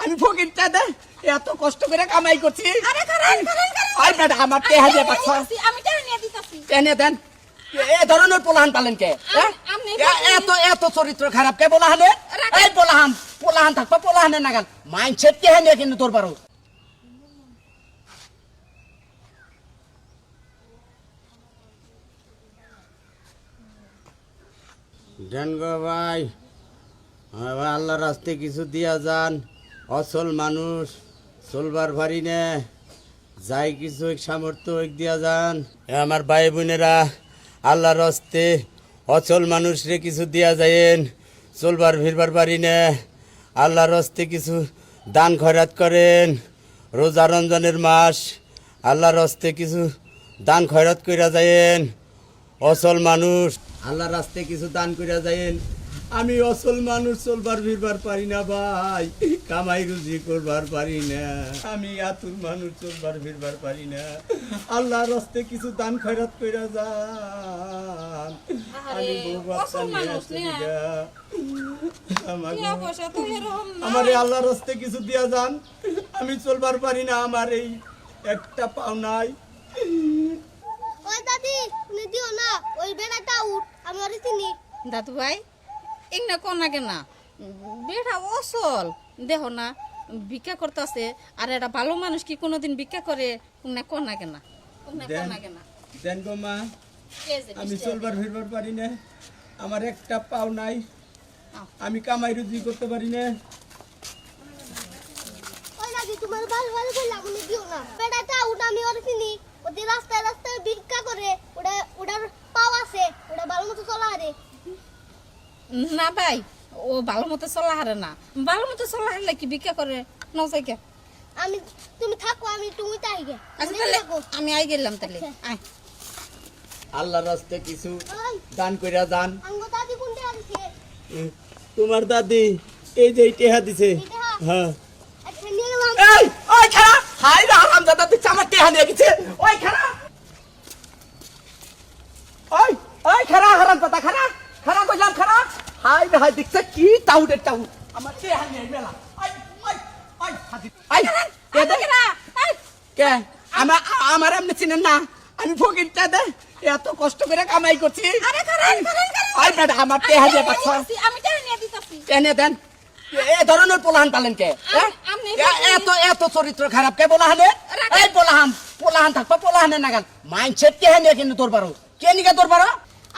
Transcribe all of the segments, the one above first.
আমি ফকিরটা দে এত কষ্ট করে কামাই করছি। আরে করেন করেন আই বেটা আমার টেহা দিয়ে পাচ্ছ আমি টাকা নিয়ে দিতাছি। টেনে দেন। এ ধরনের পোলাহান পালেন কে? আপনি এত এত চরিত্র খারাপ কে পোলাহানে? এই পোলাহান পোলাহান থাকবা পোলাহানে নাগাল মাইন্ডসেট টেহা নিয়ে কিন্তু তোর পারো। দেন গো ভাই, আল্লাহ রাস্তে কিছু দিয়া যান। অচল মানুষ চলবার ভারি নে, যাই কিছু সামর্থ্য দিয়া যান। আমার ভাই বোনেরা আল্লাহর রাস্তে অচল মানুষরে কিছু দিয়া যায়েন, চলবার ফিরবার পারি নে। আল্লাহর রাস্তে কিছু দান খয়রাত করেন। রোজা রমজানের মাস, আল্লাহর রাস্তে কিছু দান খয়রাত কইরা যায়েন। অচল মানুষ আল্লাহর রাস্তে কিছু দান কইরা যায়েন। আমি অচল মানুষ চলবার ফিরবার পারি না ভাই, কামাই রুজি করবার পারি না। আমি আতুর মানুষ চলবার ফিরবার পারি না। আল্লাহর রাস্তে কিছু দান খয়রাত কইরা যান। আমি বউ বাচ্চা নিয়ে আসছি গা। আমার আল্লাহর রাস্তে কিছু দিয়া যান, আমি চলবার পারি না। আমার এই একটা পাও নাই। ওই দাদি তুমি দিও না, ওই বেড়াটা উঠ, আমি ওরে চিনি। দাদু ভাই ইংনা কোন না কেনা বেটা অসল দেহ না ভিক্ষা করতেছে। আর এটা ভালো মানুষ কি কোনোদিন ভিক্ষা করে? না কোন না কেনা দেন গো মা, আমি চলবার ফিরবার পারি না। আমার একটা পাও নাই, আমি কামাই রুজি করতে পারি না। ওই দাদি তোমার ভালো ভালো কইলা, তুমি দিও না। বেড়াটা উঠ, আমি ওরে চিনি। ওদি রাস্তায় রাস্তায় ভিক্ষা করে, ওটার পাও আছে, ওটা ভালো মতো চলা হারে। না ভাই ও ভালো মতো চলা হারে না। ভালো মতো চলা হারলে কি ভিক্ষা করে? নজাই কে আমি তুমি থাকো, আমি তুমি তাই গে। আচ্ছা তাহলে আমি আই গেলাম তাহলে। আয় আল্লাহর রাস্তে কিছু দান কইরা যান। আঙ্গো দাদি কোনটা আছে? তোমার দাদি এই যে টেহা দিছে। হ্যাঁ আচ্ছা নিয়ে গেলাম। এই ওই খারা হাই রে হারামজাদা তুই আমার টেহা নিয়ে গেছে। ওই খারা ওই ওই খারা হারামজাদা খারা খারা কইলাম খারা। হাই রে হাই দেখছ কি টাউটের টাউ আমার টেহা নিয়ে মেলা। ওই ওই ওই হাদি আই কে দে কে আমার আমার এমনি চিনেন না? আমি ফকিরটা দে এত কষ্ট করে কামাই করছি। আরে করেন করেন আই বেটা আমার টেহা দিয়ে পাচ্ছ আমি টাকা নিয়ে দিতাছি। টেনে দেন। এ ধরনের পোলাহান পালেন কে? আপনি এত এত চরিত্র খারাপ কে পোলাহানে? এই পোলাহান পোলাহান থাকবা পোলাহানে নাগাল মাইন্ডসেট টেহা নিয়ে কিন্তু তোর পারো। কে নিকে তোর পারো?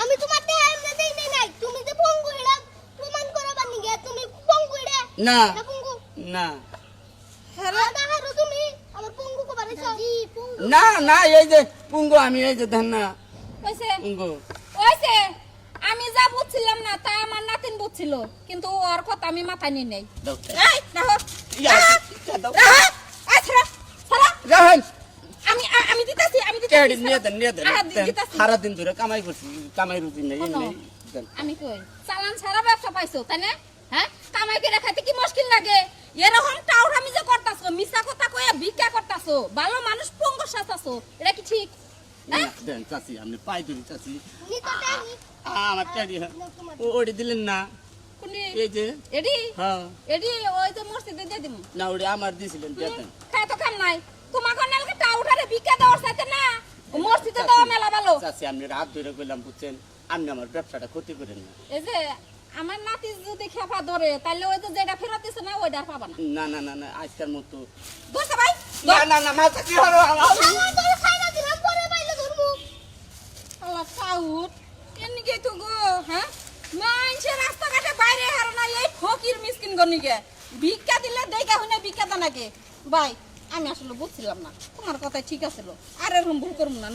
আমি তোমার দেহ এমনি দেই নাই। তুমি যে পঙ্গু হিড়া প্রমাণ করাবার নিগে, তুমি পঙ্গু হিড়া না না পঙ্গু না হারা হারো তুমি আমার পঙ্গু কো বারে জি পঙ্গু না না এই যে পুঙ্গো আমি এই যে ধান না কইছে পুঙ্গো ওইছে আমি যা বুঝছিলাম না তা আমার নাতিন বুঝছিল, কিন্তু ওর কথা আমি মাথায় নিই নাই। এই দেখো রাহেন আমি আমি দিতাছি আমি কেডি দিতাছি নিয়ে দেন নিয়ে দেন দিতাছি। সারা দিন ধরে কামাই করছি, কামাই রুটি নেই শোনো, নেই দেন। আমি কই চালান ছাড়া ব্যবসা পাইছো তাই না? হ্যাঁ কামাই করে খাইতে কি মুশকিল লাগে? এরকম টাউর আমি যে করতাছো, মিছা কথা কইয়া ভিক্ষা করতাছো, ভালো মানুষ পঙ্গ সাজাছো, এটা কি ঠিক? হ্যাঁ দেন চাচি, আপনি পাই দিন চাচি। নিকটে নি আমার টেডি ওটি দিলেন না। কোনি এই যে এডি হ্যাঁ এডি ওই যে মসজিদে দিয়ে দিমু। না ওটি আমার দিছিলেন দেন। খাই তো কাম নাই তোমাকে নালকে টাউটারে ভিক্ষা দেওয়ার চাইতে না মসজিদে দেওয়া মেলা ভালো। চাচি আপনি রাত ধরে কইলাম বুঝছেন, আপনি আমার ব্যবসাটা ক্ষতি করেন না। এই যে আমার নাতি যদি খেপা ধরে তাহলে ওই যে যেটা ফেরত দিছে না ওইটা আর পাবা না। না না না না আজকের মতো বুঝতে ভাই না না না মাথা কি হলো আমার তোর খাইনা দিলাম, পরে পাইলে ধরমু। আল্লাহ সাউট এনিকে তো গো। হ্যাঁ মানছে রাস্তাঘাটে বাইরে হার না এই ফকির মিসকিন গনিকে ভিক্ষা দিলে দেইকা হইনা ভিক্ষা দানাকে। ভাই আমি আসলে বুঝছিলাম না, তোমার কথা ঠিক আছিল, আর এরকম ভুল করব না।